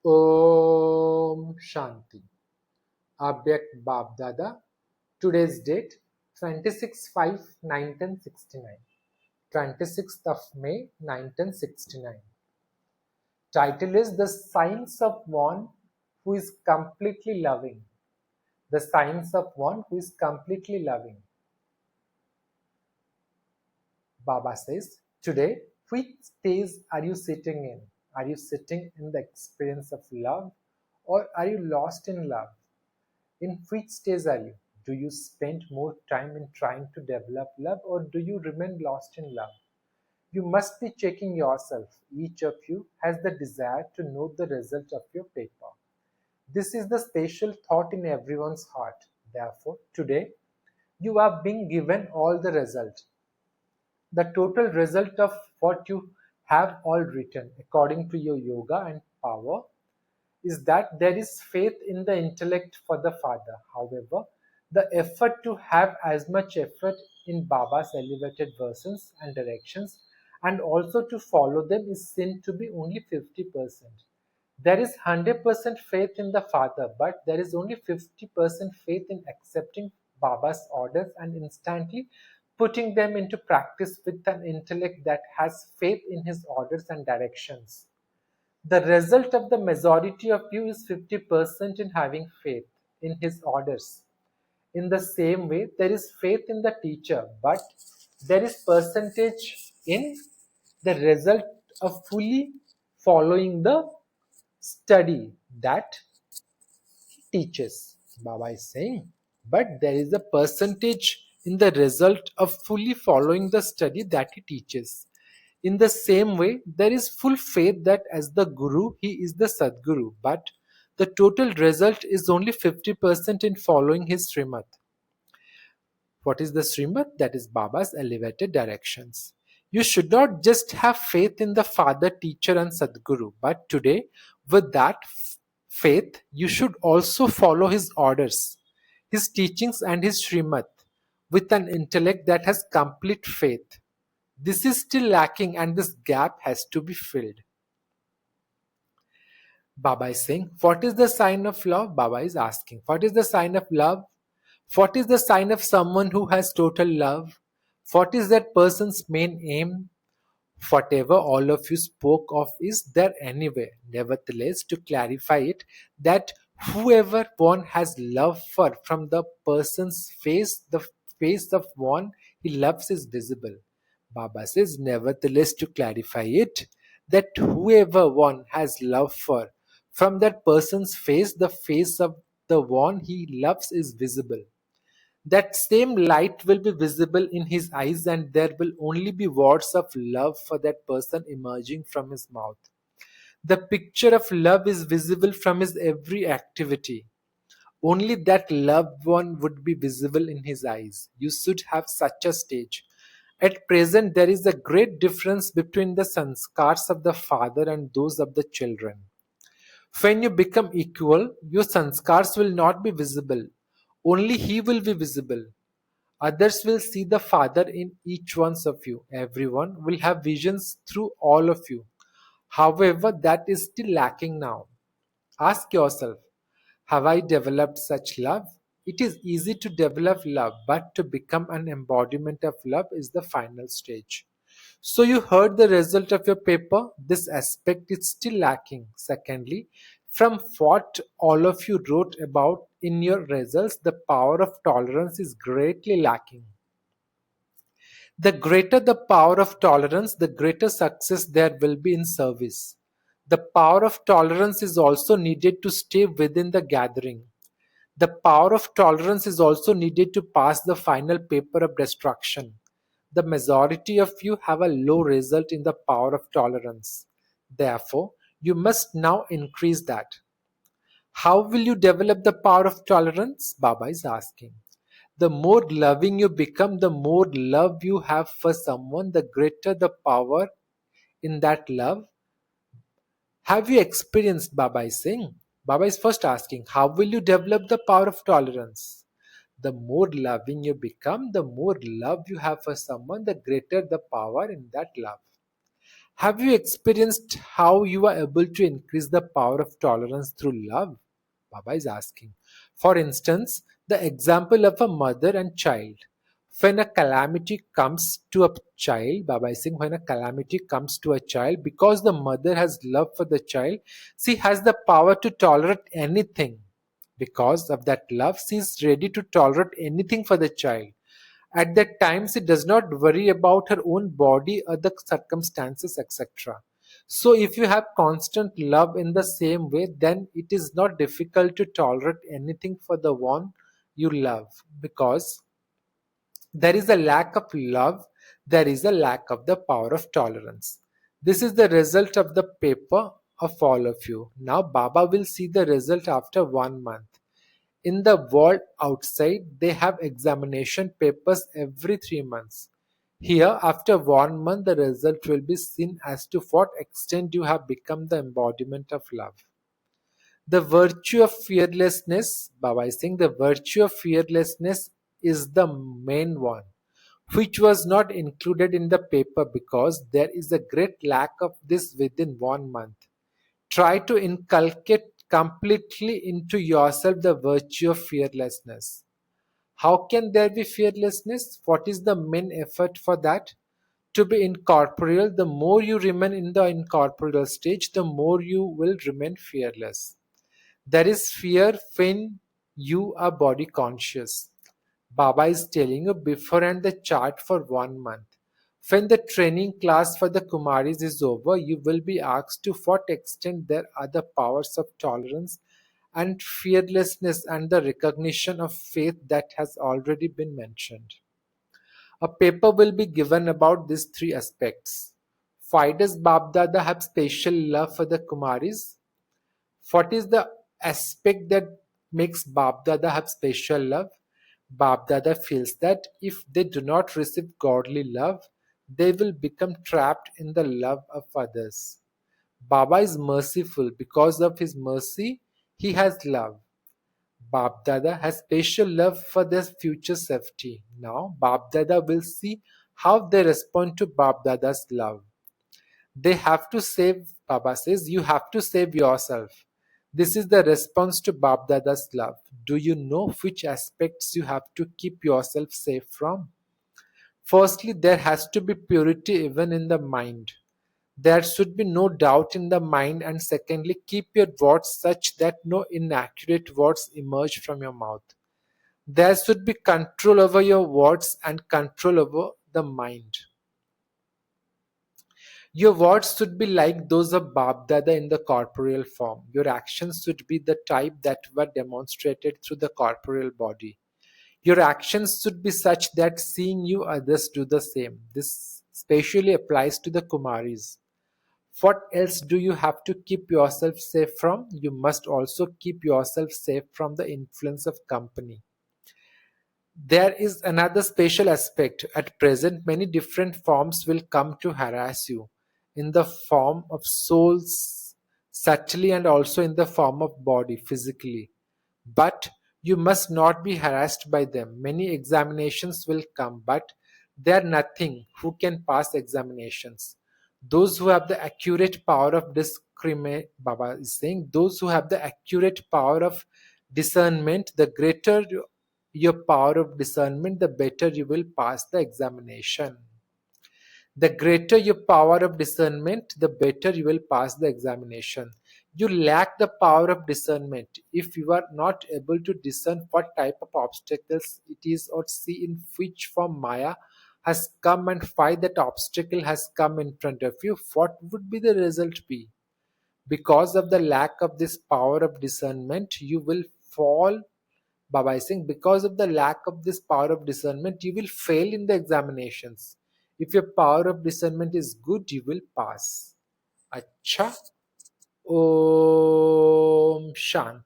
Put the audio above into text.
Om Shanti. Avyakt BaapDada. Today's date 26/5/1969. 26th of May 1969. Title is The Signs of One Who is Completely Loving. The Signs of One Who is Completely Loving. Baba says, today, which stage are you sitting in? Are you sitting in the experience of love, or are you lost in love? In which stage are you? Do you spend more time in trying to develop love, or do you remain lost in love? You must be checking yourself. Each of you has the desire to know the result of your paper. This is the special thought in everyone's heart. Therefore, today, you are being given all the result. The total result of what you have all written, according to your yoga and power, is that there is faith in the intellect for the Father. However, the effort to have as much effort in Baba's elevated versions and directions and also to follow them is seen to be only 50%. There is 100% faith in the Father, but there is only 50% faith in accepting Baba's orders and instantly putting them into practice with an intellect that has faith in his orders and directions. The result of the majority of you is 50% in having faith in his orders. In the same way, there is faith in the teacher, but there is percentage in the result of fully following the study that he teaches. Baba is saying, but there is a percentage in the result of fully following the study that he teaches. In the same way, there is full faith that as the Guru, he is the Sadguru, but the total result is only 50% in following his Srimad. What is the Srimad? That is Baba's elevated directions. You should not just have faith in the Father, Teacher and Sadguru, but today, with that faith, you should also follow his orders, his teachings and his Srimad with an intellect that has complete faith. This is still lacking and this gap has to be filled. Baba is saying, what is the sign of love? Baba is asking, what is the sign of love? What is the sign of someone who has total love? What is that person's main aim? Whatever all of you spoke of is there anyway. Nevertheless, to clarify it, that whoever one has love for, from the person's face, the face of one he loves is visible. Baba says, nevertheless, to clarify it, that whoever one has love for, from that person's face, the face of the one he loves is visible. That same light will be visible in his eyes, and there will only be words of love for that person emerging from his mouth. The picture of love is visible from his every activity. Only that loved one would be visible in his eyes. You should have such a stage. At present, there is a great difference between the sanskars of the father and those of the children. When you become equal, your sanskars will not be visible. Only he will be visible. Others will see the Father in each one of you. Everyone will have visions through all of you. However, that is still lacking now. Ask yourself, have I developed such love? It is easy to develop love, but to become an embodiment of love is the final stage. So you heard the result of your paper. This aspect is still lacking. Secondly, from what all of you wrote about in your results, the power of tolerance is greatly lacking. The greater the power of tolerance, the greater success there will be in service. The power of tolerance is also needed to stay within the gathering. The power of tolerance is also needed to pass the final paper of destruction. The majority of you have a low result in the power of tolerance. Therefore, you must now increase that. How will you develop the power of tolerance? Baba is asking. The more loving you become, the more love you have for someone, the greater the power in that love. Have you experienced, Baba is saying? Baba is first asking, how will you develop the power of tolerance? The more loving you become, the more love you have for someone, the greater the power in that love. Have you experienced how you are able to increase the power of tolerance through love? Baba is asking. For instance, the example of a mother and child. When a calamity comes to a child, Baba is saying, when a calamity comes to a child, because the mother has love for the child, she has the power to tolerate anything. Because of that love, she is ready to tolerate anything for the child. At that time, she does not worry about her own body or the circumstances, etc. So, if you have constant love in the same way, then it is not difficult to tolerate anything for the one you love, because there is a lack of love, there is a lack of the power of tolerance. This is the result of the paper of all of you. Now, Baba will see the result after 1 month. In the world outside, they have examination papers every 3 months. Here, after 1 month, the result will be seen as to what extent you have become the embodiment of love. The virtue of fearlessness, Baba is saying, the virtue of fearlessness is the main one, which was not included in the paper because there is a great lack of this within 1 month. Try to inculcate completely into yourself the virtue of fearlessness. How can there be fearlessness? What is the main effort for that? To be incorporeal, the more you remain in the incorporeal stage, the more you will remain fearless. There is fear when you are body conscious. Baba is telling you beforehand the chart for 1 month. When the training class for the Kumaris is over, you will be asked to what extent there are the powers of tolerance and fearlessness and the recognition of faith that has already been mentioned. A paper will be given about these three aspects. Why does BaapDada have special love for the Kumaris? What is the aspect that makes BaapDada have special love? BaapDada feels that if they do not receive godly love, they will become trapped in the love of others. Baba is merciful. Because of his mercy, he has love. BaapDada has special love for their future safety. Now, BaapDada will see how they respond to BaapDada's love. They have to save, Baba says, you have to save yourself. This is the response to BaapDada's love. Do you know which aspects you have to keep yourself safe from? Firstly, there has to be purity even in the mind. There should be no doubt in the mind, and secondly, keep your words such that no inaccurate words emerge from your mouth. There should be control over your words and control over the mind. Your words should be like those of BaapDada in the corporeal form. Your actions should be the type that were demonstrated through the corporeal body. Your actions should be such that seeing you others do the same. This specially applies to the Kumaris. What else do you have to keep yourself safe from? You must also keep yourself safe from the influence of company. There is another special aspect. At present, many different forms will come to harass you, in the form of souls, subtly, and also in the form of body, physically. But you must not be harassed by them. Many examinations will come, but they are nothing who can pass examinations. Those who have the accurate power of discriminate, Baba is saying, those who have the accurate power of discernment, the greater your power of discernment, the better you will pass the examination. The greater your power of discernment, the better you will pass the examination. You lack the power of discernment if you are not able to discern what type of obstacles it is or see in which form Maya has come and why that obstacle has come in front of you. What would be the result be? Because of the lack of this power of discernment, you will fall. Baba is saying, because of the lack of this power of discernment, you will fail in the examinations. If your power of discernment is good, you will pass. Acha. Om Shanti.